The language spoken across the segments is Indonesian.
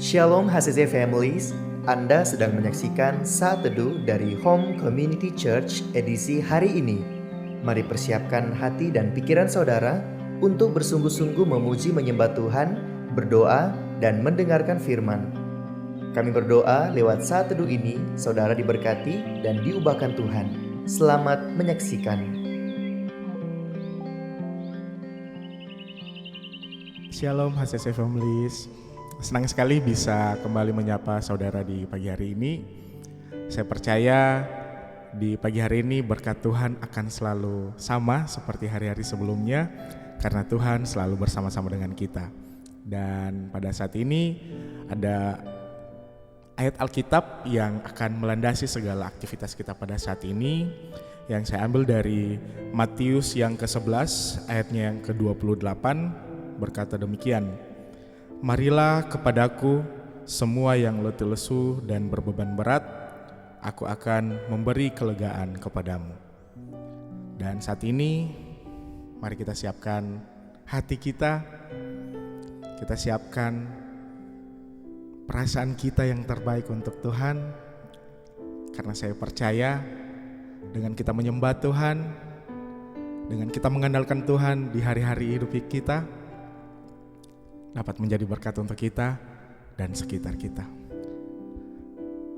Shalom HCC Families, Anda sedang menyaksikan Saat Teduh dari Home Community Church edisi hari ini. Mari persiapkan hati dan pikiran saudara untuk bersungguh-sungguh memuji menyembah Tuhan, berdoa, dan mendengarkan firman. Kami berdoa lewat Saat Teduh ini, saudara diberkati dan diubahkan Tuhan. Selamat menyaksikan. Shalom HCC Families, senang sekali bisa kembali menyapa saudara di pagi hari ini. Saya percaya di pagi hari ini berkat Tuhan akan selalu sama seperti hari-hari sebelumnya, karena Tuhan selalu bersama-sama dengan kita. Dan pada saat ini ada ayat Alkitab yang akan melandasi segala aktivitas kita pada saat ini, yang saya ambil dari Matius yang ke-11 ayatnya yang ke-28, berkata demikian, "Marilah kepadaku semua yang letih lesu dan berbeban berat, aku akan memberi kelegaan kepadamu." Dan saat ini mari kita siapkan hati kita siapkan perasaan kita yang terbaik untuk Tuhan, karena saya percaya dengan kita menyembah Tuhan, dengan kita mengandalkan Tuhan di hari-hari hidup kita, dapat menjadi berkat untuk kita dan sekitar kita.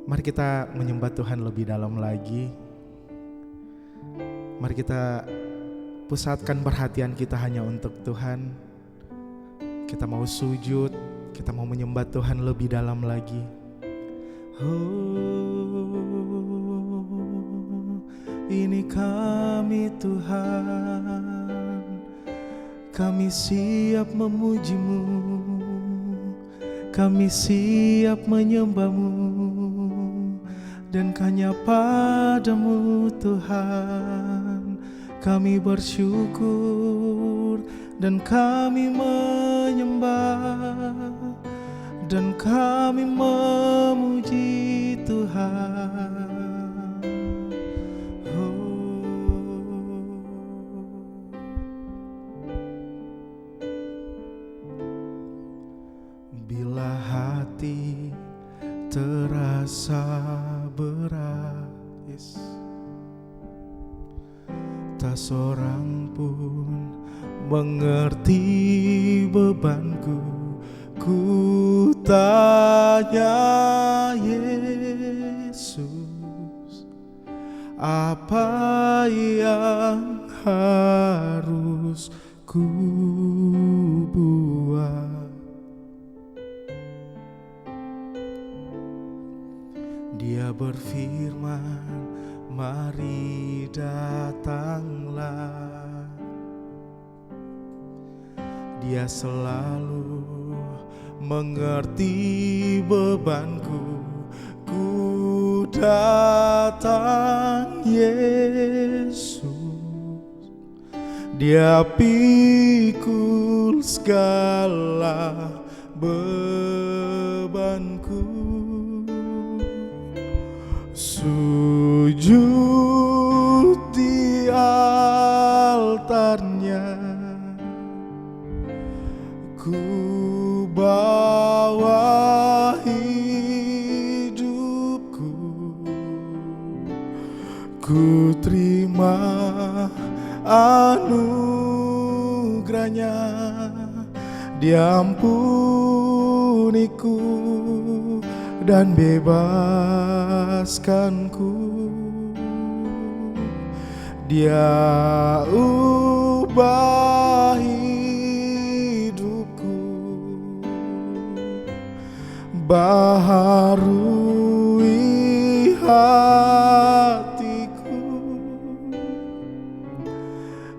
Mari kita menyembah Tuhan lebih dalam lagi. Mari kita pusatkan perhatian kita hanya untuk Tuhan. Kita mau sujud, kita mau menyembah Tuhan lebih dalam lagi. Oh, ini kami Tuhan, kami siap memuji-Mu, kami siap menyembah-Mu, dan hanya pada-Mu Tuhan kami bersyukur, dan kami menyembah, dan kami memuji Tuhan. Bila hati terasa berat, tak seorang pun mengerti bebanku, ku tanya Yesus, apa yang harus ku buat? Dia berfirman, mari datanglah. Dia selalu mengerti bebanku, ku datang Yesus. Dia pikul segala bebanku. Sujud di altarnya, ku bawa hidupku, ku terima anugerahnya, Dia ampuniku dan bebaskanku. Dia ubah hidupku, baharui hatiku.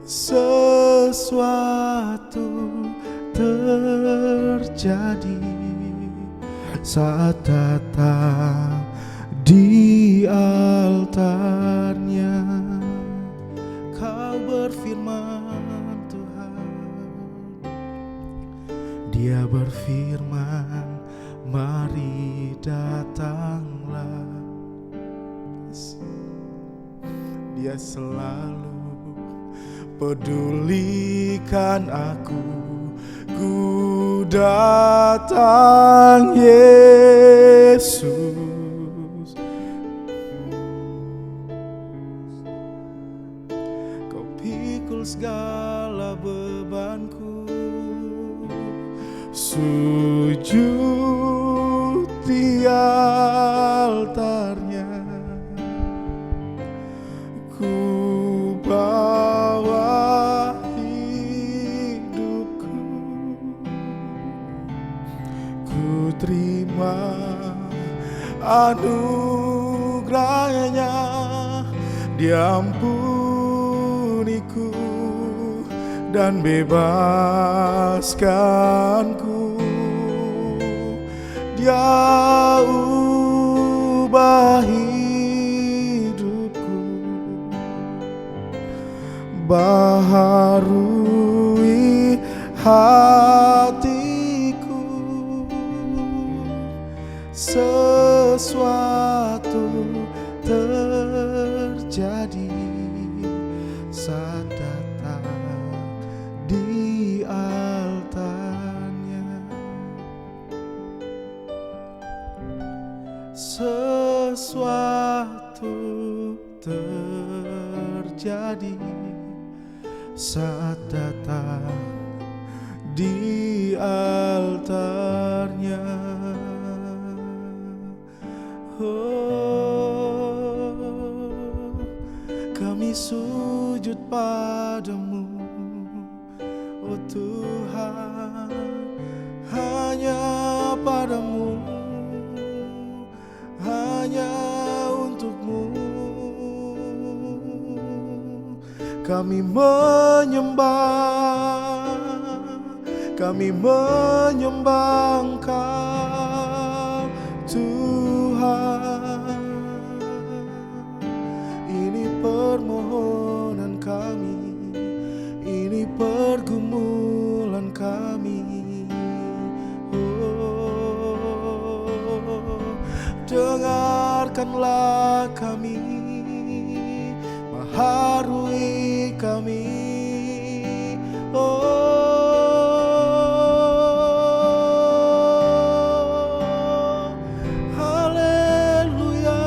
Sesuatu terjadi saat datang di altarnya. Kau berfirman Tuhan, Dia berfirman, mari datanglah. Dia selalu pedulikan aku, ku datang Yesus, Kau pikul segala bebanku, sujud di altarnya, ku bawa hidupku, ku terima anugerahnya, diampuniku dan bebaskanku. Dia ubah hidupku, baharui hatiku, sesuatu terjadi saat datang di altarnya. Sesuatu terjadi saat datang di altarnya. Oh, kami sujud padamu, oh Tuhan, hanya padamu, hanya untukmu. Kami menyembah Engkau Tuhan. Ini permohonan kami, ini pergumulan kami. Oh, dengarkanlah kami, baharui kami. Oh, haleluya.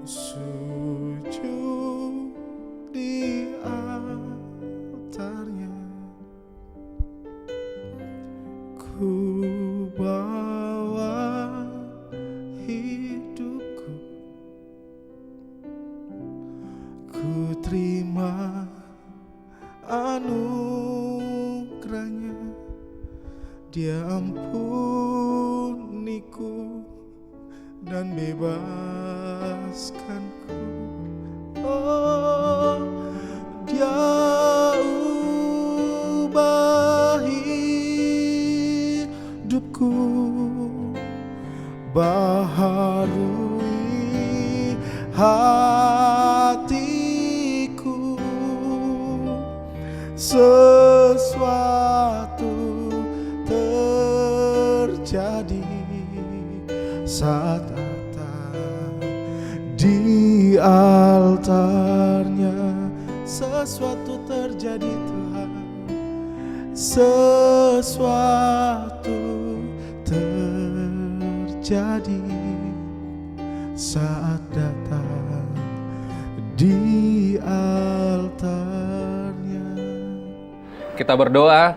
Sujud di altarnya, ku bawa hidupku, ku terima anugerahnya, Dia ampuniku dan bebaskanku. Oh, Dia ubah hidupku, baharui hatiku, sesuatu terjadi saat datang di altarnya. Sesuatu terjadi Tuhan, sesuatu terjadi saat datang di altarnya. Kita berdoa.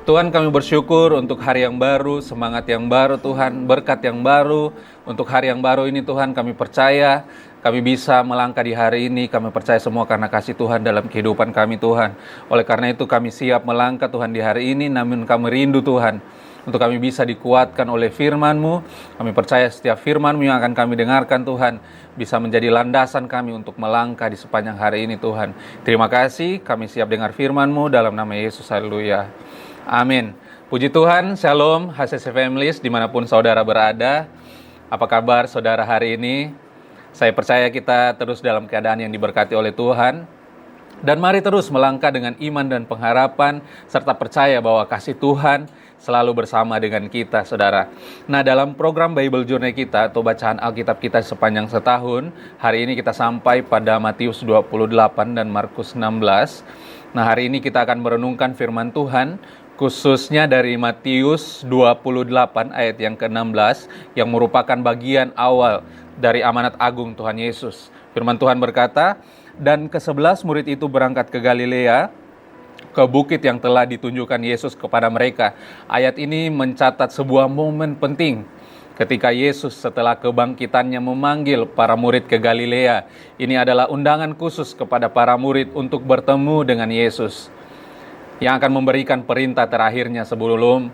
Tuhan, kami bersyukur untuk hari yang baru, semangat yang baru Tuhan, berkat yang baru. Untuk hari yang baru ini Tuhan, kami percaya kami bisa melangkah di hari ini. Kami percaya semua karena kasih Tuhan dalam kehidupan kami Tuhan. Oleh karena itu kami siap melangkah Tuhan di hari ini, namun kami rindu Tuhan untuk kami bisa dikuatkan oleh firman-Mu. Kami percaya setiap firman-Mu yang akan kami dengarkan Tuhan bisa menjadi landasan kami untuk melangkah di sepanjang hari ini Tuhan. Terima kasih, kami siap dengar firman-Mu dalam nama Yesus. Haleluya. Amin. Puji Tuhan, Shalom HCC Families dimanapun saudara berada. Apa kabar saudara hari ini? Saya percaya kita terus dalam keadaan yang diberkati oleh Tuhan. Dan mari terus melangkah dengan iman dan pengharapan, serta percaya bahwa kasih Tuhan selalu bersama dengan kita, saudara. Nah, dalam program Bible Journey kita atau bacaan Alkitab kita sepanjang setahun, hari ini kita sampai pada Matius 28 dan Markus 16. Nah, hari ini kita akan merenungkan firman Tuhan, khususnya dari Matius 28 ayat yang ke-16, yang merupakan bagian awal dari amanat agung Tuhan Yesus. Firman Tuhan berkata, "Dan ke-11 murid itu berangkat ke Galilea, ke bukit yang telah ditunjukkan Yesus kepada mereka." Ayat ini mencatat sebuah momen penting ketika Yesus setelah kebangkitannya memanggil para murid ke Galilea. Ini adalah undangan khusus kepada para murid untuk bertemu dengan Yesus, yang akan memberikan perintah terakhirnya sebelum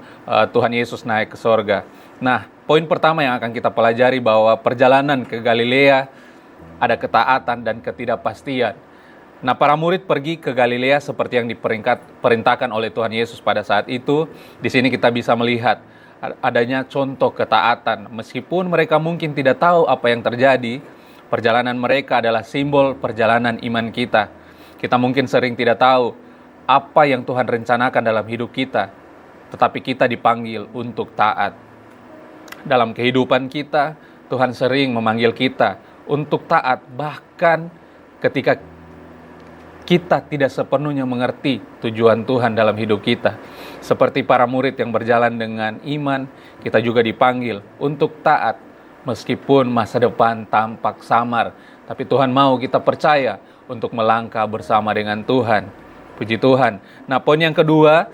Tuhan Yesus naik ke sorga. Nah, poin pertama yang akan kita pelajari bahwa perjalanan ke Galilea ada ketaatan dan ketidakpastian. Nah, para murid pergi ke Galilea seperti yang diperintahkan oleh Tuhan Yesus pada saat itu. Di sini kita bisa melihat adanya contoh ketaatan. Meskipun mereka mungkin tidak tahu apa yang terjadi, perjalanan mereka adalah simbol perjalanan iman kita. Kita mungkin sering tidak tahu apa yang Tuhan rencanakan dalam hidup kita, tetapi kita dipanggil untuk taat. Dalam kehidupan kita, Tuhan sering memanggil kita untuk taat, bahkan ketika kita tidak sepenuhnya mengerti tujuan Tuhan dalam hidup kita. Seperti para murid yang berjalan dengan iman, kita juga dipanggil untuk taat, meskipun masa depan tampak samar. Tapi Tuhan mau kita percaya untuk melangkah bersama dengan Tuhan. Puji Tuhan. Nah, poin yang kedua,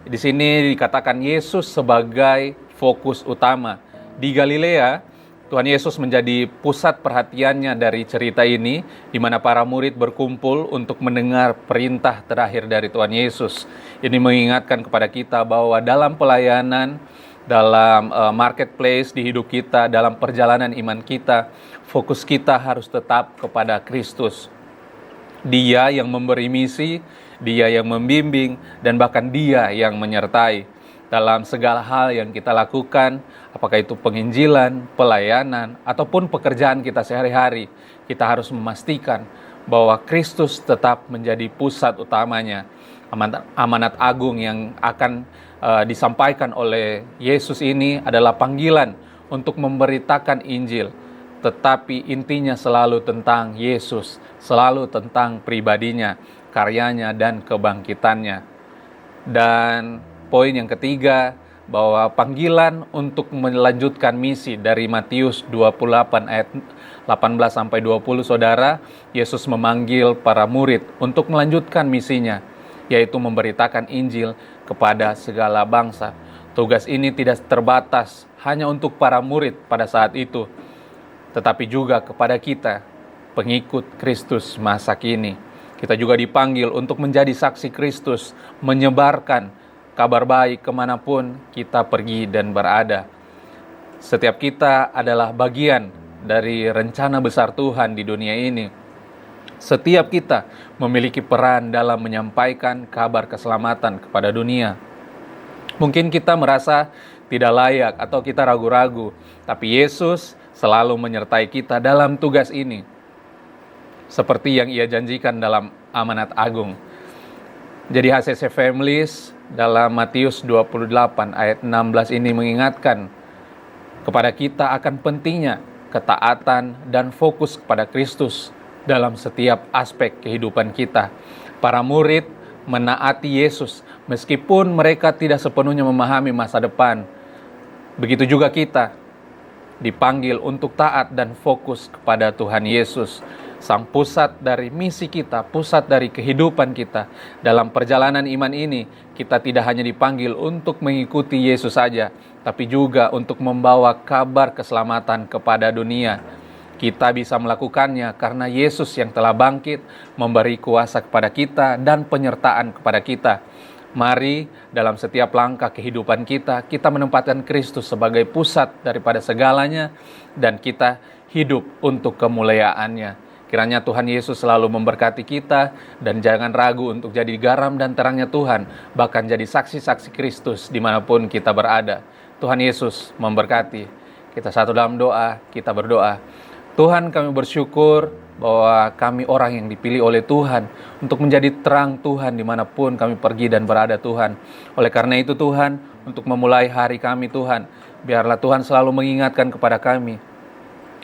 di sini dikatakan Yesus sebagai fokus utama. Di Galilea, Tuhan Yesus menjadi pusat perhatiannya dari cerita ini, di mana para murid berkumpul untuk mendengar perintah terakhir dari Tuhan Yesus. Ini mengingatkan kepada kita bahwa dalam pelayanan, dalam marketplace di hidup kita, dalam perjalanan iman kita, fokus kita harus tetap kepada Kristus. Dia yang memberi misi, Dia yang membimbing, dan bahkan Dia yang menyertai dalam segala hal yang kita lakukan, apakah itu penginjilan, pelayanan, ataupun pekerjaan kita sehari-hari. Kita harus memastikan bahwa Kristus tetap menjadi pusat utamanya. Amanat agung yang akan disampaikan oleh Yesus ini adalah panggilan untuk memberitakan Injil, tetapi intinya selalu tentang Yesus, selalu tentang pribadinya, karyanya, dan kebangkitannya. Dan poin yang ketiga, bahwa panggilan untuk melanjutkan misi dari Matius 28 ayat 18 sampai 20, saudara, Yesus memanggil para murid untuk melanjutkan misinya, yaitu memberitakan Injil kepada segala bangsa. Tugas ini tidak terbatas hanya untuk para murid pada saat itu, tetapi juga kepada kita, pengikut Kristus masa kini. Kita juga dipanggil untuk menjadi saksi Kristus, menyebarkan kabar baik kemanapun kita pergi dan berada. Setiap kita adalah bagian dari rencana besar Tuhan di dunia ini. Setiap kita memiliki peran dalam menyampaikan kabar keselamatan kepada dunia. Mungkin kita merasa tidak layak atau kita ragu-ragu, tapi Yesus selalu menyertai kita dalam tugas ini, seperti yang Ia janjikan dalam amanat agung. Jadi HCC Families dalam Matius 28 ayat 16 ini mengingatkan kepada kita akan pentingnya ketaatan dan fokus kepada Kristus dalam setiap aspek kehidupan kita. Para murid menaati Yesus meskipun mereka tidak sepenuhnya memahami masa depan. Begitu juga kita dipanggil untuk taat dan fokus kepada Tuhan Yesus, sang pusat dari misi kita, pusat dari kehidupan kita. Dalam perjalanan iman ini, kita tidak hanya dipanggil untuk mengikuti Yesus saja, tapi juga untuk membawa kabar keselamatan kepada dunia. Kita bisa melakukannya karena Yesus yang telah bangkit memberi kuasa kepada kita dan penyertaan kepada kita. Mari dalam setiap langkah kehidupan kita, kita menempatkan Kristus sebagai pusat daripada segalanya, dan kita hidup untuk kemuliaan-Nya. Kiranya Tuhan Yesus selalu memberkati kita, dan jangan ragu untuk jadi garam dan terangnya Tuhan, bahkan jadi saksi-saksi Kristus dimanapun kita berada. Tuhan Yesus memberkati. Kita satu dalam doa, kita berdoa. Tuhan, kami bersyukur bahwa kami orang yang dipilih oleh Tuhan untuk menjadi terang Tuhan dimanapun kami pergi dan berada, Tuhan. Oleh karena itu Tuhan, untuk memulai hari kami Tuhan. Biarlah Tuhan selalu mengingatkan kepada kami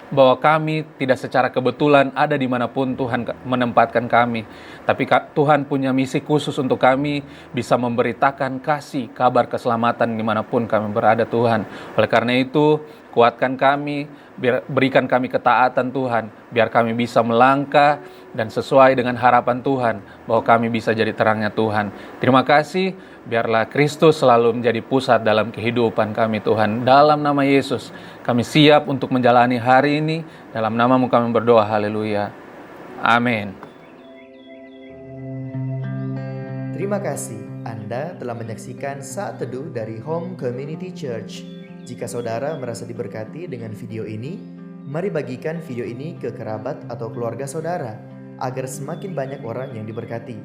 bahwa kami tidak secara kebetulan ada dimanapun Tuhan menempatkan kami. Tapi Tuhan punya misi khusus untuk kami bisa memberitakan kasih, kabar keselamatan dimanapun kami berada Tuhan. Oleh karena itu, kuatkan kami, berikan kami ketaatan Tuhan, biar kami bisa melangkah dan sesuai dengan harapan Tuhan, bahwa kami bisa jadi terangnya Tuhan. Terima kasih, biarlah Kristus selalu menjadi pusat dalam kehidupan kami Tuhan. Dalam nama Yesus, kami siap untuk menjalani hari ini. Dalam nama-Mu kami berdoa, haleluya. Amin. Terima kasih Anda telah menyaksikan Saat Teduh dari Home Community Church. Jika saudara merasa diberkati dengan video ini, mari bagikan video ini ke kerabat atau keluarga saudara, agar semakin banyak orang yang diberkati.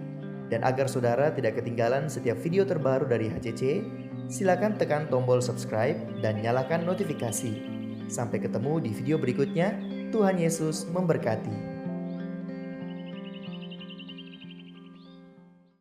Dan agar saudara tidak ketinggalan setiap video terbaru dari HCC, silakan tekan tombol subscribe dan nyalakan notifikasi. Sampai ketemu di video berikutnya. Tuhan Yesus memberkati.